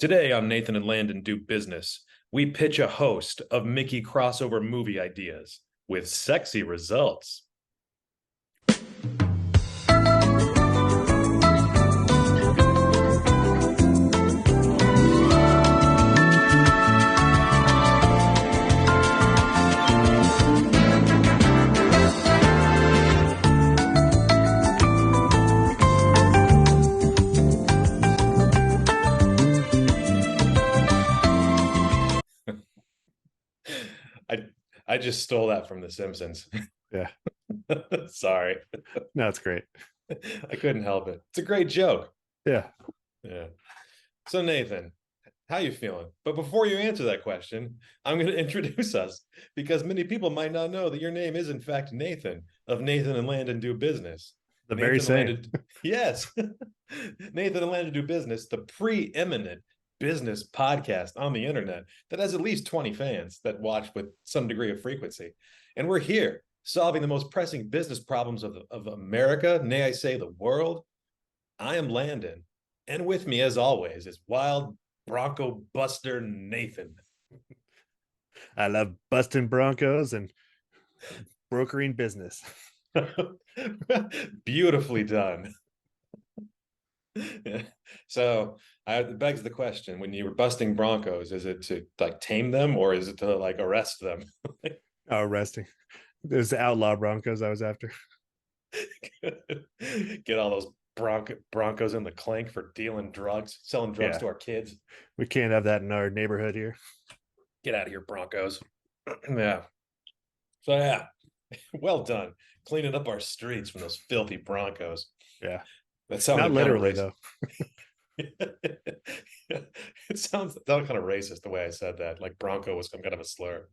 Today on Nathan and Landon Do Business, we pitch a host of Mickey crossover movie ideas with sexy results. I I just stole that from The Simpsons. Yeah. Sorry. No, it's great. I couldn't help it. It's a great joke. Yeah. Yeah. So Nathan, how you feeling? But before you answer that question, I'm going to introduce us because many people might not know that your name is in fact Nathan of Nathan and Landon Do Business. The very Nathan and same. Landon, yes. Nathan and Landon Do Business, the preeminent business podcast on the internet that has at least 20 fans that watch with some degree of frequency. And we're here solving the most pressing business problems of America, nay, I say the world. I am Landon. And with me, as always, is wild Bronco Buster Nathan. I love busting Broncos and brokering business. Beautifully done. Yeah. So it begs the question: when you were busting Broncos, is it to like tame them or is it to like arrest them? Oh, resting. There's the outlaw Broncos I was after. Get all those Broncos in the clink for dealing drugs, selling drugs to our kids. We can't have that in our neighborhood here. Get out of here, Broncos. Yeah. So yeah, well done cleaning up our streets from those filthy Broncos. Yeah. That sounded not literally though. It sounds kind of racist the way I said that. Like Bronco was some kind of a slur.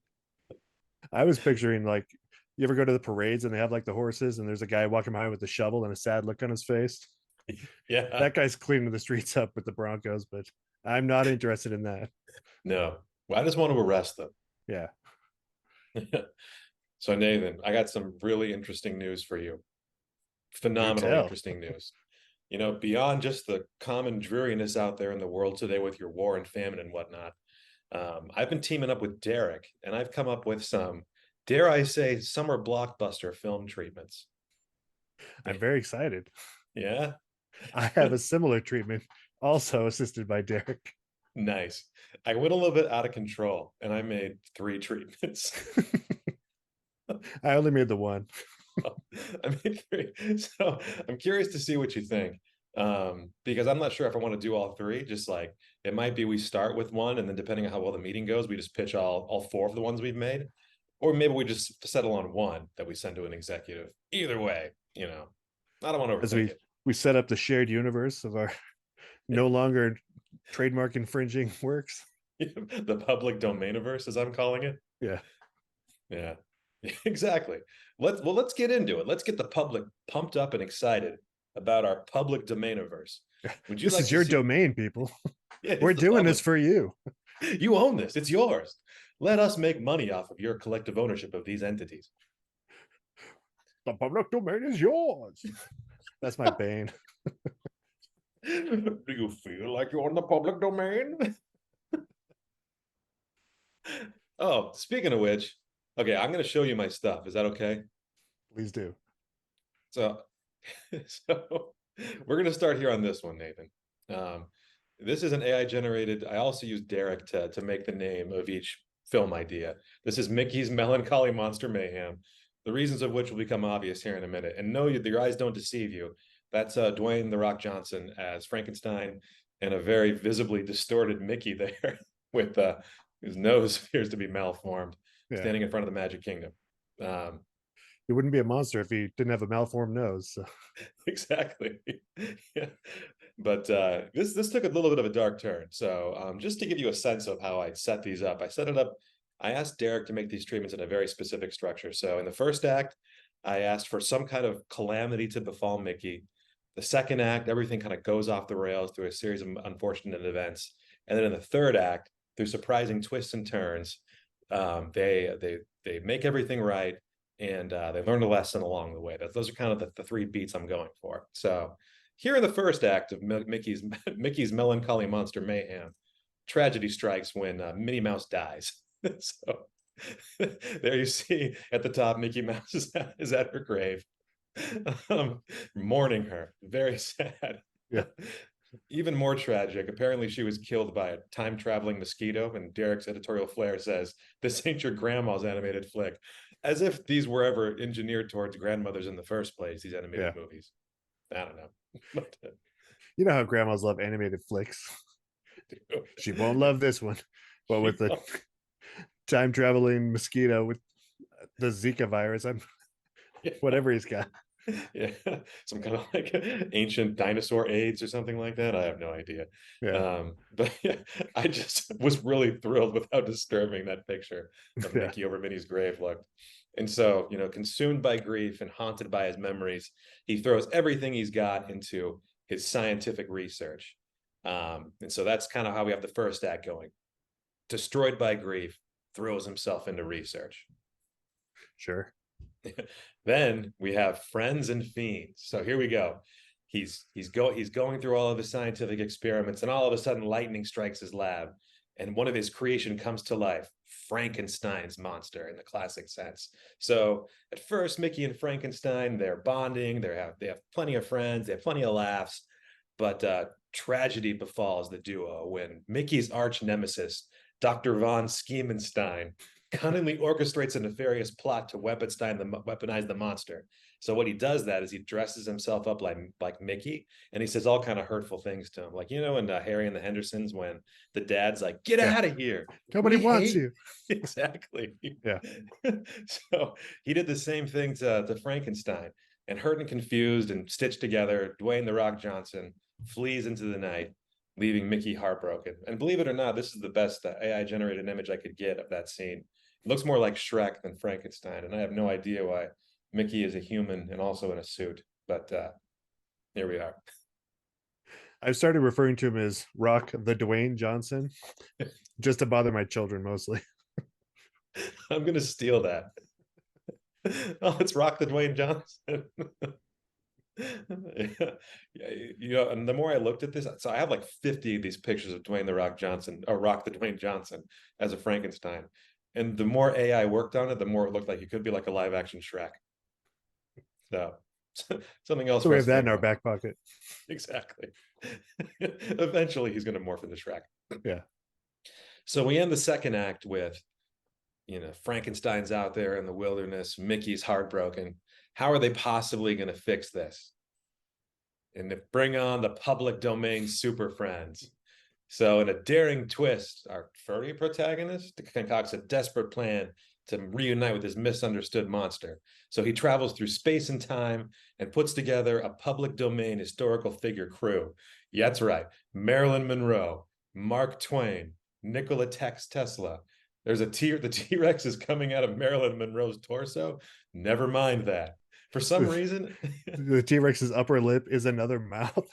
I was picturing like you ever go to the parades and they have like the horses and there's a guy walking behind with a shovel and a sad look on his face. Yeah, that guy's cleaning the streets up with the Broncos, but I'm not interested in that. No, well, I just want to arrest them. Yeah. So Nathan, I got some really interesting news for you. Phenomenally interesting news. You know, beyond just the common dreariness out there in the world today with your war and famine and whatnot, I've been teaming up with Derek, and I've come up with some, dare I say, summer blockbuster film treatments. I'm very excited. Yeah. I have a similar treatment, also assisted by Derek. Nice. I went a little bit out of control, and I made 3 treatments. I only made the one. I made 3. So I'm curious to see what you think. Because I'm not sure if I want to do all 3. Just like it might be we start with one, and then depending on how well the meeting goes, we just pitch all 4 of the ones we've made. Or maybe we just settle on one that we send to an executive. Either way, you know, I don't want to overthink it. We set up the shared universe of our no longer trademark infringing works. The public domain-iverse, as I'm calling it. Yeah. Yeah, exactly. Let's get into it. Let's get the public pumped up and excited about our public domain-iverse. Would you? This is your domain, people. Yeah, we're doing this for you. You own this. It's yours. Let us make money off of your collective ownership of these entities. The public domain is yours. That's my bane. Do you feel like you're in the public domain? Oh, speaking of which, okay, I'm going to show you my stuff. Is that okay? Please do. So we're going to start here on this one, Nathan. This is an AI generated. I also use Derek to make the name of each film idea. This is Mickey's Melancholy Monster Mayhem, the reasons of which will become obvious here in a minute. And no, your eyes don't deceive you. That's Dwayne "The Rock" Johnson as Frankenstein, and a very visibly distorted Mickey there with his nose appears to be malformed, standing in front of the Magic Kingdom. He wouldn't be a monster if he didn't have a malformed nose. So. Exactly. Yeah. But this took a little bit of a dark turn. So just to give you a sense of how I set these up, I set it up. I asked Derek to make these treatments in a very specific structure. So in the first act, I asked for some kind of calamity to befall Mickey. The second act, everything kind of goes off the rails through a series of unfortunate events. And then in the third act, through surprising twists and turns, they make everything right, and they learn a lesson along the way. Those are kind of the 3 beats I'm going for. So here in the first act of Mickey's Melancholy Monster Mayhem, tragedy strikes when Minnie Mouse dies. So there you see at the top, Mickey Mouse is at her grave, mourning her. Very sad. Yeah. Even more tragic, apparently she was killed by a time-traveling mosquito, and Derek's editorial flair says, "This ain't your grandma's animated flick." As if these were ever engineered towards grandmothers in the first place, these animated Yeah. movies. I don't know. But, You know how grandmas love animated flicks. She won't love this one. But with the time traveling mosquito with the Zika virus, I'm whatever he's got. Yeah, some kind of like ancient dinosaur AIDS or something like that. I have no idea. Yeah. But yeah, I just was really thrilled with how disturbing that picture of Yeah. Mickey over Minnie's grave looked. And so, consumed by grief and haunted by his memories, he throws everything he's got into his scientific research. And so that's kind of how we have the first act going. Destroyed by grief, throws himself into research. Sure. Then we have friends and fiends. So here we go. He's going through all of his scientific experiments, and all of a sudden lightning strikes his lab, and one of his creation comes to life. Frankenstein's monster in the classic sense. So at first, Mickey and Frankenstein, they're bonding, they have plenty of friends, they have plenty of laughs, but tragedy befalls the duo when Mickey's arch nemesis, Dr. Von Schiemenstein, cunningly orchestrates a nefarious plot to weaponize the monster. So what he does that is he dresses himself up like Mickey, and he says all kind of hurtful things to him, like in Harry and the Hendersons when the dad's like, "Get Yeah. out of here, Nobody wants you." Exactly. Yeah. So he did the same thing to Frankenstein, and hurt and confused and stitched together, Dwayne the Rock Johnson flees into the night, leaving Mickey heartbroken. And believe it or not, this is the best AI generated image I could get of that scene. It looks more like Shrek than Frankenstein, and I have no idea why Mickey is a human and also in a suit. But here we are. I've started referring to him as Rock the Dwayne Johnson, just to bother my children mostly. I'm gonna steal that. Oh, it's Rock the Dwayne Johnson. Yeah. And the more I looked at this, so I have like 50 of these pictures of Dwayne the Rock Johnson, or Rock the Dwayne Johnson as a Frankenstein. And the more AI worked on it, the more it looked like he could be like a live action Shrek. So something else So for we us have to that think in our about. back pocket. Exactly. Eventually he's going to morph into Shrek. Yeah. So we end the second act with, Frankenstein's out there in the wilderness, Mickey's heartbroken. How are they possibly going to fix this? And to bring on the public domain super friends. So in a daring twist, our furry protagonist concocts a desperate plan to reunite with his misunderstood monster. So he travels through space and time and puts together a public domain historical figure crew. Yeah, that's right. Marilyn Monroe, Mark Twain, Nikola Tesla. The T-Rex is coming out of Marilyn Monroe's torso. Never mind that. For some reason, The T-Rex's upper lip is another mouth.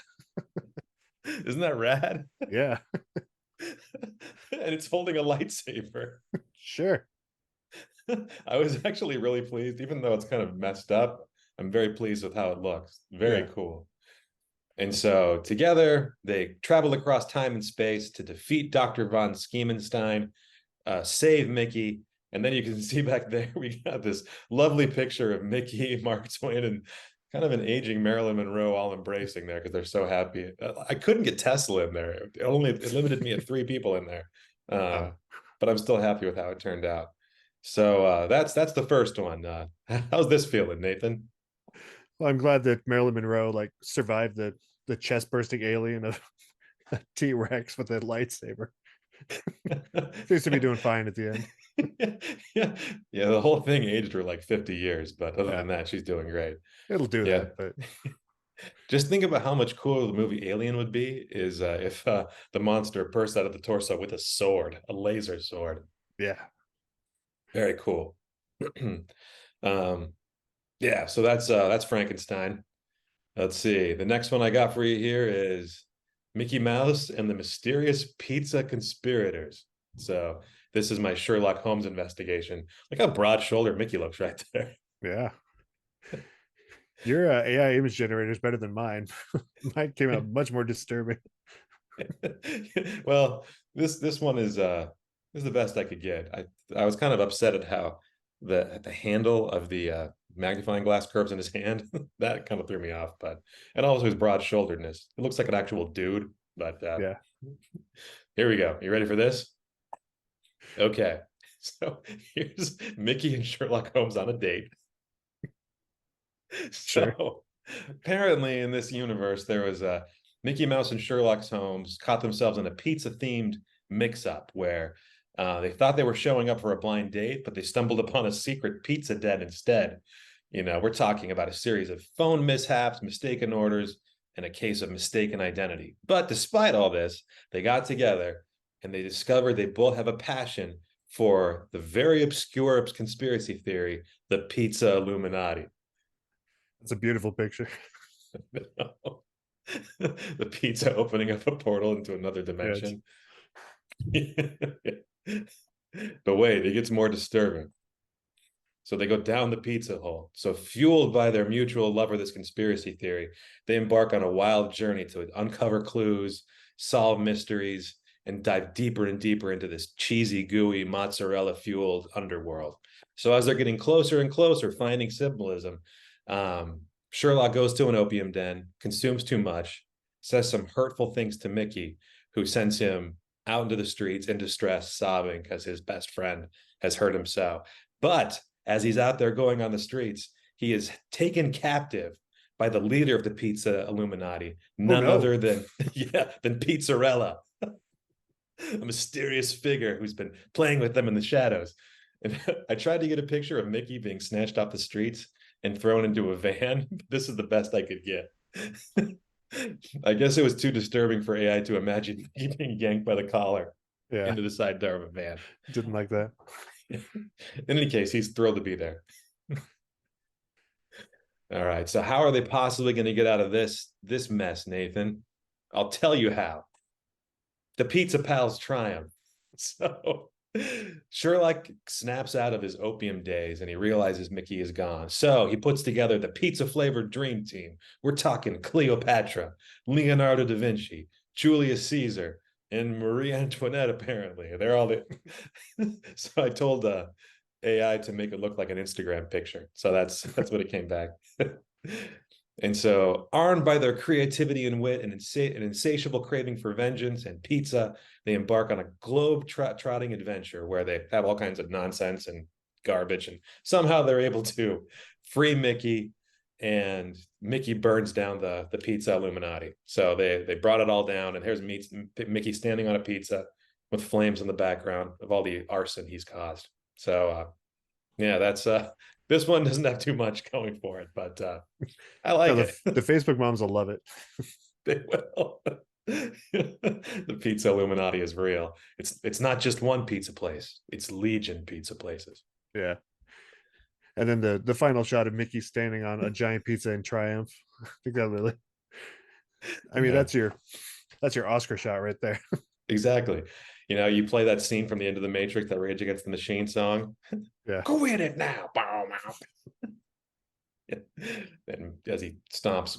isn't that rad? Yeah. And it's holding a lightsaber. Sure. I was actually really pleased, even though it's kind of messed up. I'm very pleased with how it looks. Very Yeah. cool. And so together they travel across time and space to defeat Dr. Von Schiemenstein, save Mickey. And then you can see back there, we got this lovely picture of Mickey, Mark Twain, and kind of an aging Marilyn Monroe all embracing there because they're so happy. I couldn't get Tesla in there. It limited me at 3 people in there. But I'm still happy with how it turned out. So that's the first one. How's this feeling, Nathan? Well, I'm glad that Marilyn Monroe survived the chest bursting alien of a T-Rex with a lightsaber. Seems to be doing fine at the end. Yeah, yeah. The whole thing aged her like 50 years, but other Yeah. than that, she's doing great. It'll do Yeah. that, but Just think about how much cooler the movie Alien would be if the monster burst out of the torso with a sword, a laser sword. yeah. Very cool. Yeah, so that's Frankenstein. Let's see. The next one I got for you here is Mickey Mouse and the Mysterious Pizza Conspirators. So this is my Sherlock Holmes investigation. Look how broad-shouldered Mickey looks right there. Yeah. Your AI image generator is better than mine. Mine came out much more disturbing. Well, this one is the best I could get. I was kind of upset at how the handle of the magnifying glass curves in his hand. That kind of threw me off, but and also his broad shoulderedness. It looks like an actual dude, but Yeah, here we go. You ready for this? Okay. So here's Mickey and Sherlock Holmes on a date. sure. So apparently in this universe, there was a Mickey Mouse and Sherlock Holmes caught themselves in a pizza themed mix up where they thought they were showing up for a blind date, but they stumbled upon a secret pizza den instead. We're talking about a series of phone mishaps, mistaken orders, and a case of mistaken identity. But despite all this, they got together and they discovered they both have a passion for the very obscure conspiracy theory, the pizza Illuminati. It's a beautiful picture. The pizza opening up a portal into another Yeah, dimension. But wait, it gets more disturbing. So they go down the pizza hole. So fueled by their mutual love for this conspiracy theory, they embark on a wild journey to uncover clues, solve mysteries, and dive deeper and deeper into this cheesy, gooey, mozzarella-fueled underworld. So as they're getting closer and closer, finding symbolism, Sherlock goes to an opium den, consumes too much, says some hurtful things to Mickey, who sends him out into the streets in distress, sobbing because his best friend has hurt him so. But as he's out there going on the streets, he is taken captive by the leader of the pizza Illuminati, oh none no. other than than Pizzarella, a mysterious figure who's been playing with them in the shadows. And I tried to get a picture of Mickey being snatched off the streets and thrown into a van. This is the best I could get. I guess it was too disturbing for AI to imagine being yanked by the collar Yeah, into the side door of a van. didn't like that. In any case, he's thrilled to be there. All right. So how are they possibly going to get out of this mess, Nathan? I'll tell you how. The pizza pals triumph. So Sherlock snaps out of his opium days and he realizes Mickey is gone. So he puts together the pizza flavored dream team. We're talking Cleopatra, Leonardo da Vinci, Julius Caesar, and Marie Antoinette, apparently. They're all the. So I told AI to make it look like an Instagram picture. So that's what it came back. And so, armed by their creativity and wit and an insatiable craving for vengeance and pizza, they embark on a globe-trotting adventure where they have all kinds of nonsense and garbage, and somehow they're able to free Mickey, and Mickey burns down the pizza Illuminati. So they brought it all down, and here's Mickey standing on a pizza with flames in the background of all the arson he's caused. So yeah, that's this one doesn't have too much going for it, but I like No, it. the Facebook moms will love it. They will. The pizza Illuminati is real. It's not just one pizza place; it's legion pizza places. Yeah. And then the final shot of Mickey standing on a giant pizza in triumph. I think that really, I mean, Yeah, that's your Oscar shot right there. exactly. You play that scene from the end of the Matrix, that Rage Against the Machine song. Yeah. Go in it now. And as he stomps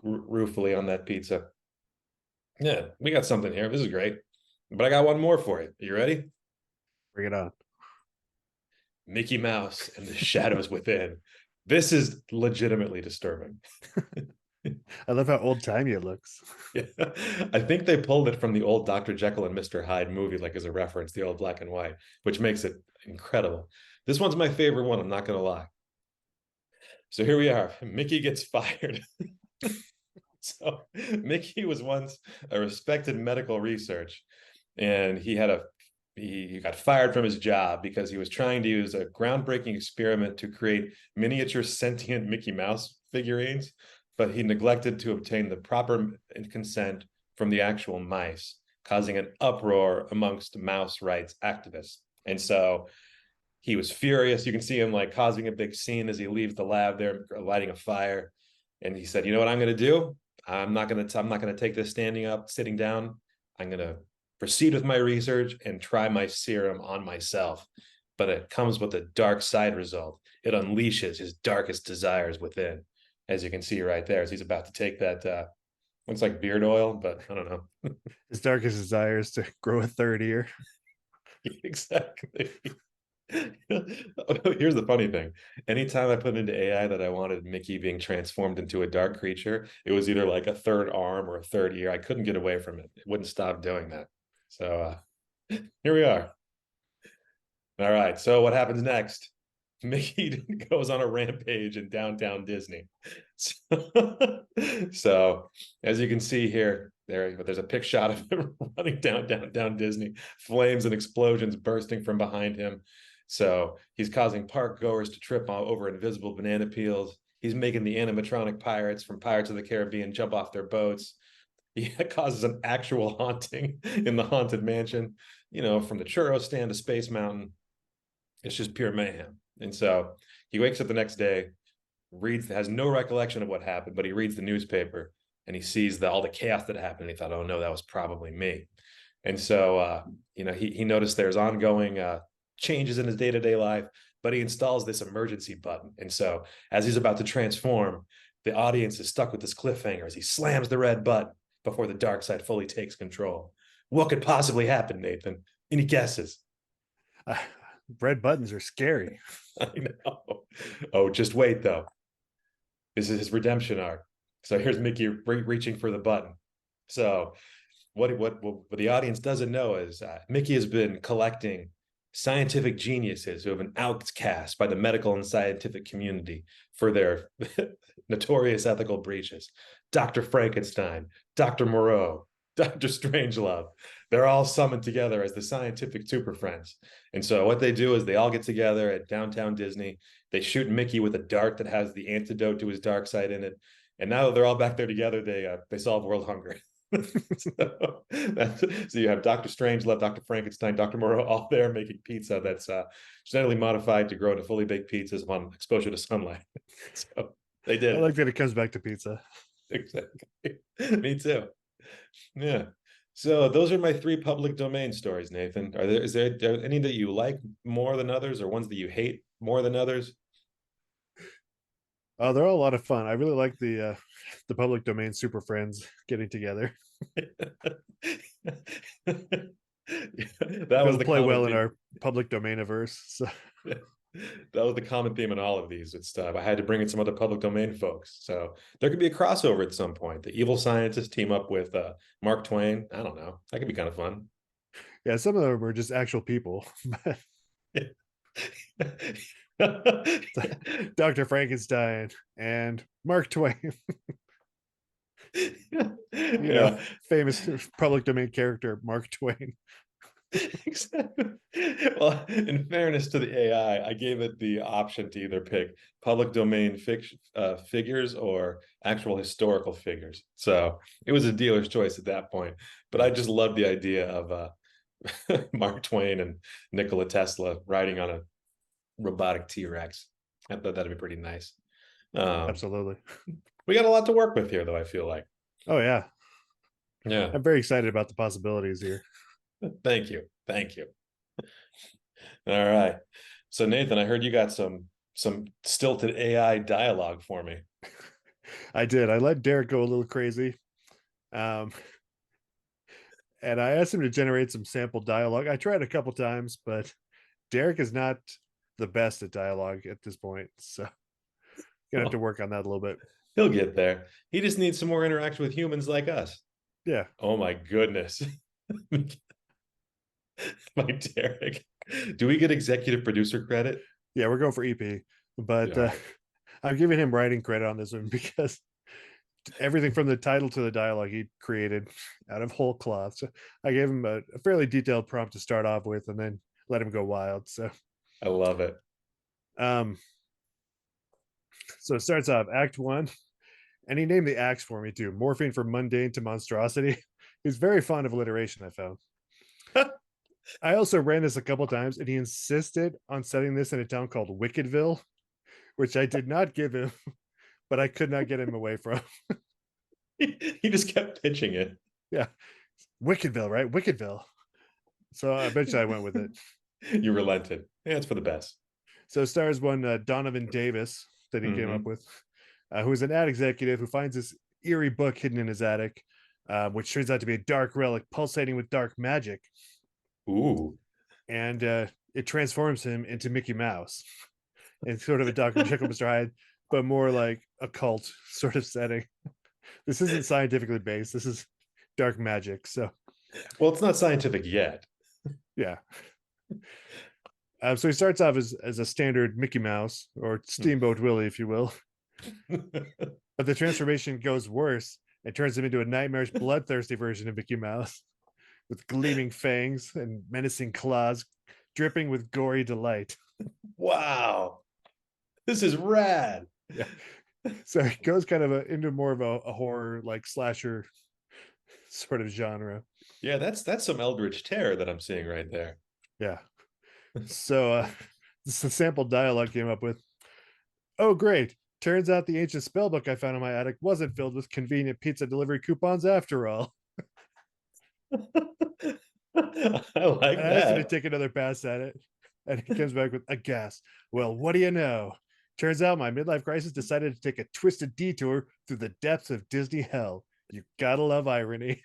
ruefully on that pizza. Yeah, we got something here. This is great. But I got one more for you. Are you ready? Bring it on. Mickey Mouse and the Shadows Within. This is legitimately disturbing. I love how old timey it looks. Yeah. I think they pulled it from the old Dr. Jekyll and Mr. Hyde movie, like as a reference, the old black and white, which makes it incredible. This one's my favorite one, I'm not going to lie. So here we are. Mickey gets fired. So Mickey was once a respected medical research, and he got fired from his job because he was trying to use a groundbreaking experiment to create miniature sentient Mickey Mouse figurines, but he neglected to obtain the proper consent from the actual mice, causing an uproar amongst mouse rights activists. And so he was furious. You can see him like causing a big scene as he leaves the lab there, lighting a fire. And he said, "You know what I'm going to do? I'm not going to take this sitting down. I'm going to proceed with my research and try my serum on myself." But it comes with a dark side result. It unleashes his darkest desires within, as you can see right there, as he's about to take that Looks like beard oil, but I don't know. His darkest desire is to grow a third ear. Exactly. Here's the funny thing. Anytime I put into AI that I wanted Mickey being transformed into a dark creature, it was either like a third arm or a third ear. I couldn't get away from it. It wouldn't stop doing that. So here we are. All right. So what happens next? Mickey goes on a rampage in downtown Disney. So as you can see here, there's a pic shot of him running down Disney, flames and explosions bursting from behind him. So he's causing park goers to trip over invisible banana peels. He's making the animatronic pirates from Pirates of the Caribbean jump off their boats. He causes an actual haunting in the haunted mansion, from the churro stand to Space Mountain. It's just pure mayhem. And so he wakes up the next day, has no recollection of what happened, but he reads the newspaper and he sees all the chaos that happened. And he thought, oh no, that was probably me. And so, he noticed there's ongoing changes in his day-to-day life, but he installs this emergency button. And so as he's about to transform, the audience is stuck with this cliffhanger as he slams the red button before the dark side fully takes control. What could possibly happen, Nathan? Any guesses? Red buttons are scary. I know. Oh, just wait, though. This is his redemption arc. So here's Mickey reaching for the button. So what the audience doesn't know is Mickey has been collecting scientific geniuses who have been outcast by the medical and scientific community for their notorious ethical breaches. Dr. Frankenstein, Dr. Moreau, Dr. Strangelove. They're all summoned together as the scientific super friends. And so what they do is they all get together at downtown Disney. They shoot Mickey with a dart that has the antidote to his dark side in it. And now that they're all back there together, they solve world hunger. So you have Dr. Strangelove, Dr. Frankenstein, Dr. Moreau all there making pizza that's genetically modified to grow into fully baked pizzas upon exposure to sunlight. So they did. I like that it comes back to pizza. Exactly. Me too. Yeah. So those are my 3 public domain stories, Nathan. Is there any that you like more than others, or ones that you hate more than others? Oh, they're all a lot of fun. I really like the public domain super friends getting together. That was It'll the play common well in theme. our public domain-iverse. So That was the common theme in all of these. It's I had to bring in some other public domain folks. So there could be a crossover at some point. The evil scientists team up with Mark Twain. I don't know. That could be kind of fun. yeah, some of them are just actual people. Dr. Frankenstein and Mark Twain. Yeah. Famous public domain character Mark Twain. Exactly. Well, in fairness to the AI, I gave it the option to either pick public domain figures or actual historical figures. So it was a dealer's choice at that point. But I just love the idea of Mark Twain and Nikola Tesla riding on a robotic T-Rex. I thought that'd be pretty nice. Absolutely. We got a lot to work with here, though, I feel like. Oh, yeah. Yeah. I'm very excited about the possibilities here. Thank you. Thank you. All right. So Nathan, I heard you got some stilted AI dialogue for me. I did. I let Derek go a little crazy. And I asked him to generate some sample dialogue. I tried a couple times, but Derek is not the best at dialogue at this point. So gonna have to work on that a little bit. He'll get there. He just needs some more interaction with humans like us. Yeah. Oh my goodness. My Derek. Do we get executive producer credit? Yeah, we're going for EP. But I'm giving him writing credit on this one because everything from the title to the dialogue he created out of whole cloth. So I gave him a fairly detailed prompt to start off with and then let him go wild. So I love it. So it starts off Act 1, and he named the acts for me too. Morphine from mundane to monstrosity. He's very fond of alliteration, I found. I also ran this a couple times, and he insisted on setting this in a town called Wickedville, which I did not give him, but I could not get him away from. He just kept pitching it. Yeah. Wickedville, right? Wickedville. So eventually I went with it. You relented. Yeah, it's for the best. So it stars one Donovan Davis that he came up with, who is an ad executive who finds this eerie book hidden in his attic, which turns out to be a dark relic pulsating with dark magic. Ooh. And it transforms him into Mickey Mouse in sort of a Dr. Jekyll, Mr. Hyde, but more like a cult sort of setting. This isn't scientifically based. This is dark magic. So, Well, it's not scientific yet. yeah. So he starts off as a standard Mickey Mouse or Steamboat Willie, if you will. But the transformation goes worse and turns him into a nightmarish, bloodthirsty version of Mickey Mouse with gleaming fangs and menacing claws, dripping with gory delight. Wow. This is rad. Yeah. So it goes kind of into more of a horror, like slasher sort of genre. Yeah, that's some eldritch terror that I'm seeing right there. Yeah. So this is the sample dialogue came up with. Oh, great. Turns out the ancient spell book I found in my attic wasn't filled with convenient pizza delivery coupons after all. I like And I asked him to that. take another pass at it. And he comes back with a gas. Well, what do you know? Turns out my midlife crisis decided to take a twisted detour through the depths of Disney hell. You gotta love irony.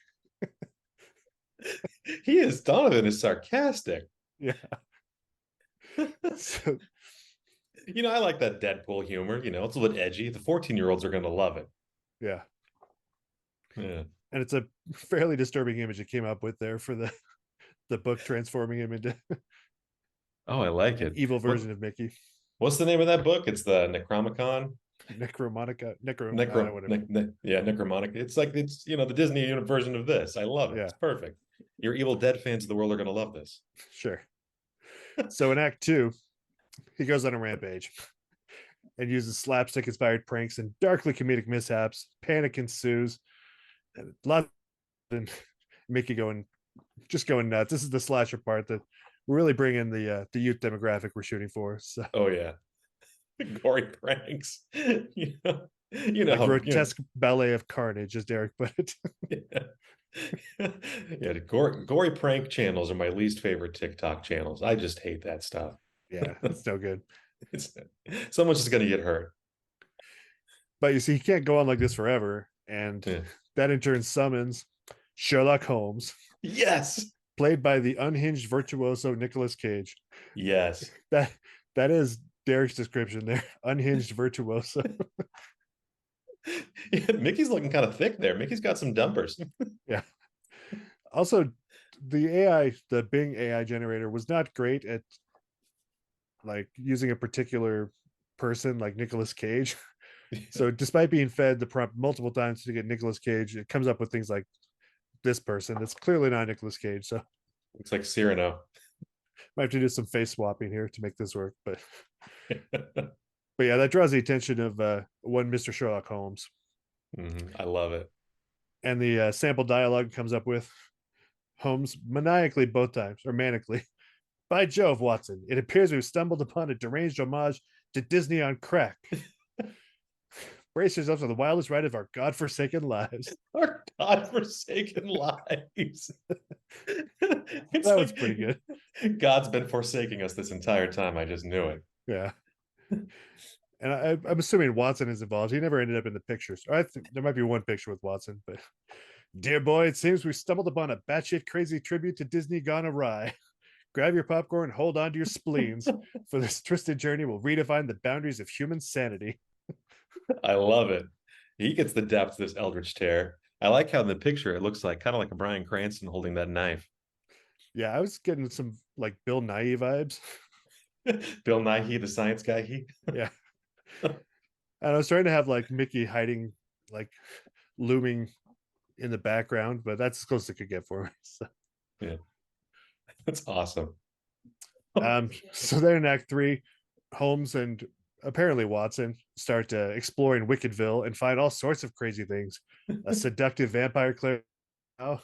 Donovan is sarcastic. Yeah. So, I like that Deadpool humor. It's a little edgy. The 14-year-olds are going to love it. yeah. Yeah. And it's a fairly disturbing image it came up with there for the book transforming him into Oh, I like an it. evil version of Mickey. What's the name of that book? It's the Necronomicon. Whatever. Yeah, Necromonica. It's like the Disney version of this. I love it. Yeah. It's perfect. Your Evil Dead fans of the world are going to love this. Sure. So in Act 2, he goes on a rampage and uses slapstick inspired pranks and darkly comedic mishaps. Panic ensues. And lots of Mickey going nuts. This is the slasher part that we're really bringing the youth demographic we're shooting for. So, Oh yeah, gory pranks. a grotesque ballet of carnage, as Derek put it. Yeah, gory prank channels are my least favorite TikTok channels. I just hate that stuff. Yeah, it's no good. Someone's just going to get hurt. But you see, he can't go on like this forever, and that in turn summons Sherlock Holmes. Yes, played by the unhinged virtuoso Nicolas Cage. Yes, that is Derek's description there. Unhinged virtuoso. Yeah, Mickey's looking kind of thick there. Mickey's got some dumpers. Yeah. Also, the Bing AI generator was not great at like using a particular person like Nicolas Cage. So despite being fed the prompt multiple times to get Nicolas Cage, it comes up with things like this person. It's clearly not Nicolas Cage. So looks like Cyrano. Might have to do some face swapping here to make this work, but yeah, that draws the attention of one Mr. Sherlock Holmes. I love it. And the sample dialogue comes up with Holmes maniacally both times, or manically. By Jove, Watson, it appears we've stumbled upon a deranged homage to Disney on crack. Brace yourselves for the wildest ride of our godforsaken lives. Our godforsaken lives. That was pretty good. God's been forsaking us this entire time. I just knew it. Yeah. And I'm assuming Watson is involved. He never ended up in the pictures. I think there might be one picture with Watson, but dear boy, it seems we've stumbled upon a batshit crazy tribute to Disney gone awry. Grab your popcorn, hold on to your spleens, for this twisted journey will redefine the boundaries of human sanity. I love it. He gets the depth of this eldritch terror. I like how in the picture it looks like kind of like a Bryan Cranston holding that knife. Yeah, I was getting some like Bill Nighy vibes. Bill Nighy, the science guy. Yeah. And I was trying to have like Mickey hiding, like looming in the background, but that's as close as it could get for me. So. Yeah. That's awesome. So then in Act 3, Holmes and apparently Watson start exploring Wickedville and find all sorts of crazy things. A seductive vampire Claire, a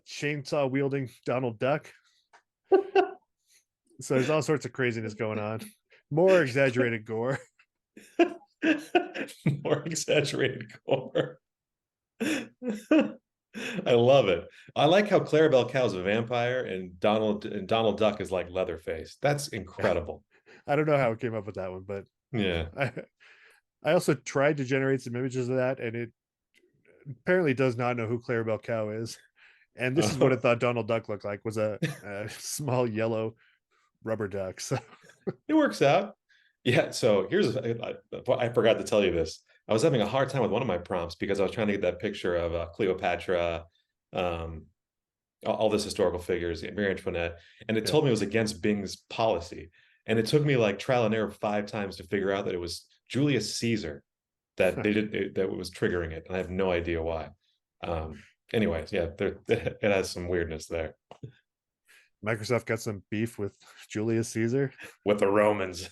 chainsaw wielding Donald Duck. So there's all sorts of craziness going on. More exaggerated gore. More exaggerated gore. I love it. I like how Clarabelle Cow's a vampire and Donald Duck is like Leatherface. That's incredible. I don't know how it came up with that one, but yeah. I also tried to generate some images of that, and apparently does not know who Clarabelle Cow is. And this is what it Oh, thought Donald Duck looked like, was a small yellow rubber duck. So it works out. Yeah. So here's I forgot to tell you this. I was having a hard time with one of my prompts because I was trying to get that picture of Cleopatra, um, all this historical figures, Marie Antoinette, and it yeah. told me it was against Bing's policy. And it took me like trial and error 5 times to figure out that it was Julius Caesar that they did that was triggering it, and I have no idea why. Um, anyways, yeah, there it has some weirdness there Microsoft got some beef with Julius Caesar. with the Romans.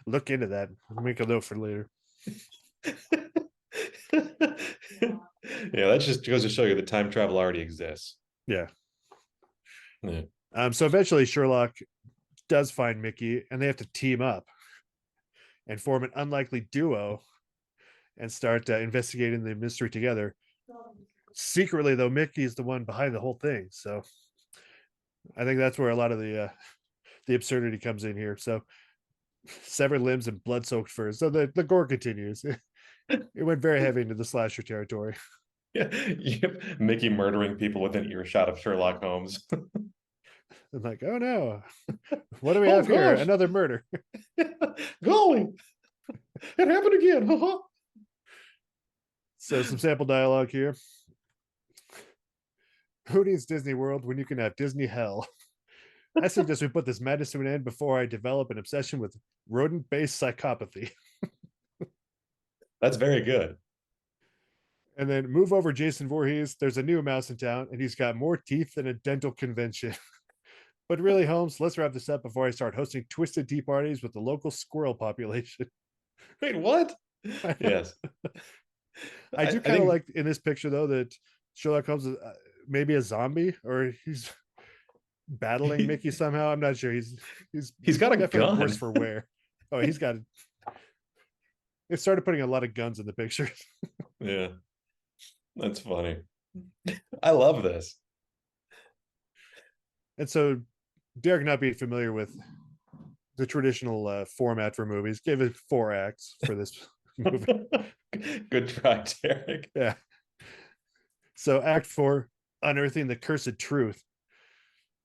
Look into that. Make a note for later. Yeah, that just goes to show you that time travel already exists. Yeah. Yeah. So eventually Sherlock does find Mickey, and they have to team up and form an unlikely duo and start investigating the mystery together. Secretly, though, Mickey is the one behind the whole thing. So I think that's where a lot of the absurdity comes in here. So severed limbs and blood-soaked furs. So the gore continues. It went very heavy into the slasher territory. Yeah. Mickey murdering people within earshot of Sherlock Holmes. I'm like, oh no, what do we Oh have here? gosh. Another murder. Golly, it happened again. So some sample dialogue here. Who needs Disney World when you can have Disney Hell? I suggest we put this madness to an end before I develop an obsession with rodent-based psychopathy. That's very good. And then move over Jason Voorhees. There's a new mouse in town, and he's got more teeth than a dental convention. But really, Holmes, let's wrap this up before I start hosting twisted tea parties with the local squirrel population. Wait, what? Yes. I do I kind of think like in this picture, though, that Sherlock Holmes is maybe a zombie, or he's battling Mickey somehow. I'm not sure. He's he's got a definitely worse gun. for wear. Oh, he's got. It started putting a lot of guns in the picture. Yeah, that's funny. I love this. And so, Derek, not being familiar with the traditional format for movies, gave it 4 acts for this movie. Good try, Derek. Yeah. So, Act 4, unearthing the cursed truth.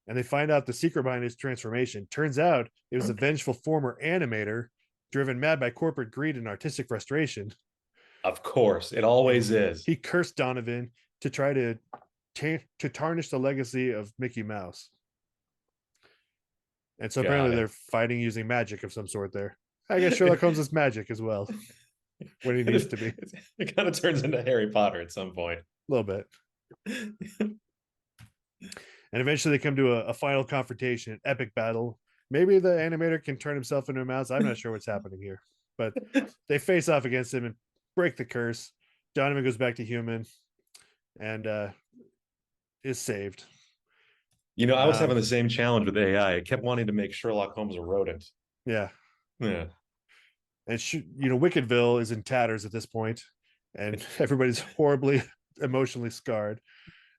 And they find out the secret behind his transformation. Turns out it was a vengeful former animator driven mad by corporate greed and artistic frustration. Of course, it And always is. he cursed Donovan to try to tarnish the legacy of Mickey Mouse. And so Got apparently they're it. fighting using magic of some sort there. I guess Sherlock Holmes is magic as well when he needs to be. It kind of turns into Harry Potter at some point. A little bit. And eventually they come to a final confrontation, an epic battle. Maybe the animator can turn himself into a mouse. I'm not sure what's happening here. But they face off against him and break the curse. Donovan goes back to human and is saved. I was having the same challenge with AI. I kept wanting to make Sherlock Holmes a rodent. Yeah. Yeah. And Wickedville is in tatters at this point, and everybody's horribly emotionally scarred.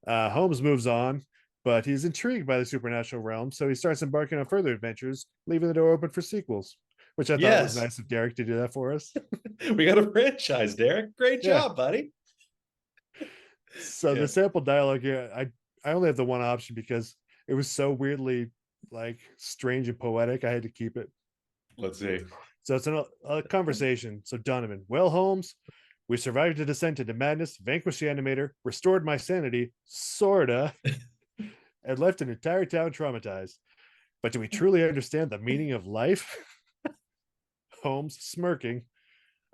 Holmes moves on, but he's intrigued by the supernatural realm, so he starts embarking on further adventures, leaving the door open for sequels, which I thought was Yes. nice of Derek to do that for us. We got a franchise, Derek. Great Yeah. job, buddy. So Yeah. the sample dialogue here, I only have the one option because it was so weirdly like strange and poetic. I had to keep it. Let's see. So it's a conversation. So Donovan, well, Holmes, we survived a descent into madness, vanquished the animator, restored my sanity, sorta, and left an entire town traumatized. But do we truly understand the meaning of life? Holmes, smirking.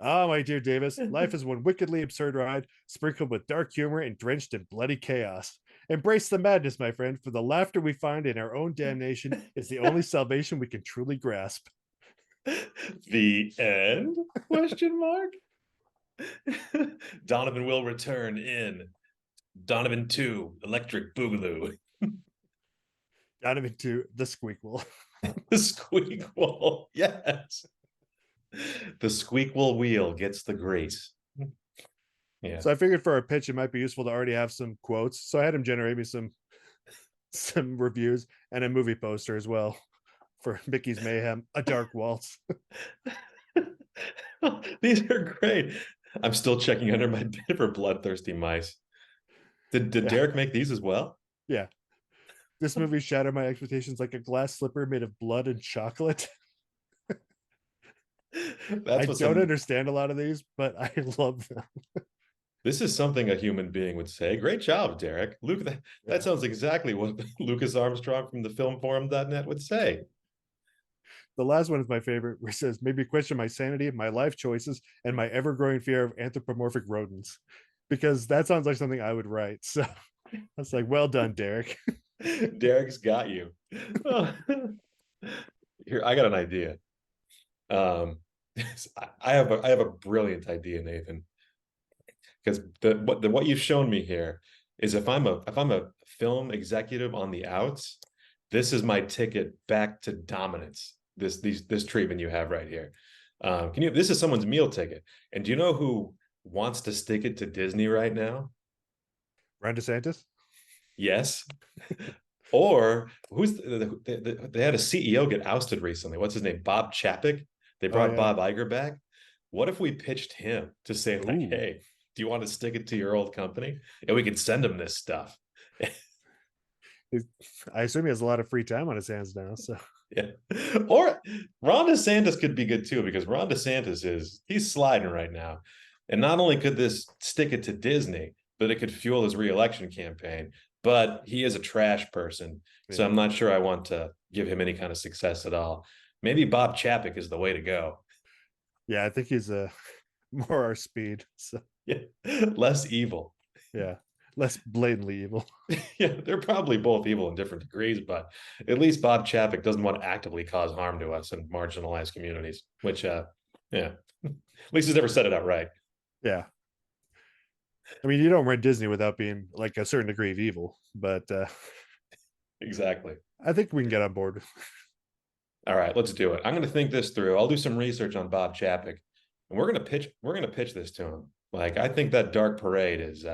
Ah, my dear Davis, life is one wickedly absurd ride, sprinkled with dark humor and drenched in bloody chaos. Embrace the madness, my friend, for the laughter we find in our own damnation is the only salvation we can truly grasp. The end? Question mark. Donovan will return in Donovan 2 Electric Boogaloo. Donovan 2, the Squeakquel. The Squeakquel. Yes. The Squeakquel wheel gets the grace. Yeah. So I figured for our pitch, it might be useful to already have some quotes. So I had him generate me some reviews and a movie poster as well for Mickey's Mayhem, A Dark Waltz. These are great. I'm still checking under my bed for bloodthirsty mice. Did Yeah, Derek make these as well? yeah. This movie shattered my expectations like a glass slipper made of blood and chocolate. I That's what don't some understand a lot of these, but I love them. This is something a human being would say. Great job, Derek. Luke, that Yeah. sounds exactly what Lucas Armstrong from the filmforum.net would say. The last one is my favorite, where it says, maybe question my sanity, my life choices, and my ever growing fear of anthropomorphic rodents. Because that sounds like something I would write. So I was like, well done, Derek. Derek's got you. Oh. Here, I got an idea. Um, I have a brilliant idea, Nathan. Because what you've shown me here is if I'm a film executive on the outs, this is my ticket back to dominance. This treatment you have right here. Can you? This is someone's meal ticket. And do you know who wants to stick it to Disney right now? Ron DeSantis? Yes. Or they had a CEO get ousted recently. What's his name? Bob Chapek. They Oh, brought yeah. Bob Iger back. What if we pitched him to say like, Ooh. "Hey, do you want to stick it to your old company?" And we could send him this stuff. I assume he has a lot of free time on his hands now. So, Yeah. Or Ron DeSantis could be good too, because Ron DeSantis he's sliding right now. And not only could this stick it to Disney, but it could fuel his reelection campaign. But he is a trash person. So yeah. I'm not sure I want to give him any kind of success at all. Maybe Bob Chapek is the way to go. Yeah, I think he's more our speed. So, Yeah. Less evil. yeah, less blatantly evil. Yeah, they're probably both evil in different degrees, but at least Bob Chapek doesn't want to actively cause harm to us in marginalized communities, which yeah. At least he's never said it outright. Yeah. I mean, you don't run Disney without being like a certain degree of evil, but Exactly. I think we can get on board. All right, let's do it. I'm gonna think this through. I'll do some research on Bob Chapek, and we're gonna pitch this to him. Like, I think that Dark Parade is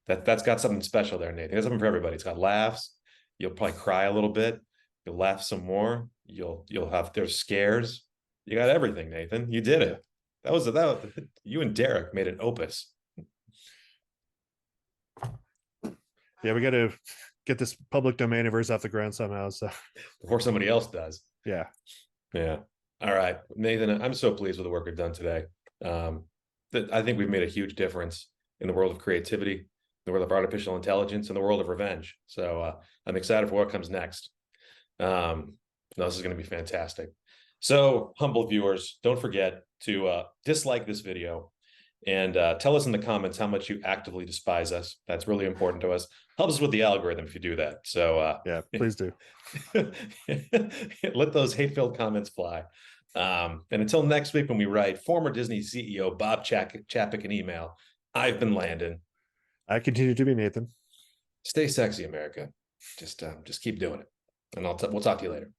that's got something special there, Nathan. It's something for everybody. It's got laughs. You'll probably cry a little bit. You'll laugh some more. You'll have there's scares. You got everything, Nathan. You did Yeah. it. That was you and Derek made an opus Yeah, we got to get this public domain-iverse off the ground somehow. So, before somebody else does. yeah. Yeah. All right, Nathan. I'm so pleased with the work we've done today. That I think we've made a huge difference in the world of creativity, the world of artificial intelligence, and the world of revenge. So I'm excited for what comes next. This is going to be fantastic. So, humble viewers, don't forget to dislike this video and tell us in the comments how much you actively despise us. That's really important to us. Helps us with the algorithm if you do that. So, Yeah, please do. let those hate-filled comments fly. And until next week when we write former Disney CEO Bob Chapek an email, I've been Landon. I continue to be Nathan. Stay sexy, America. Just keep doing it. And we'll talk to you later.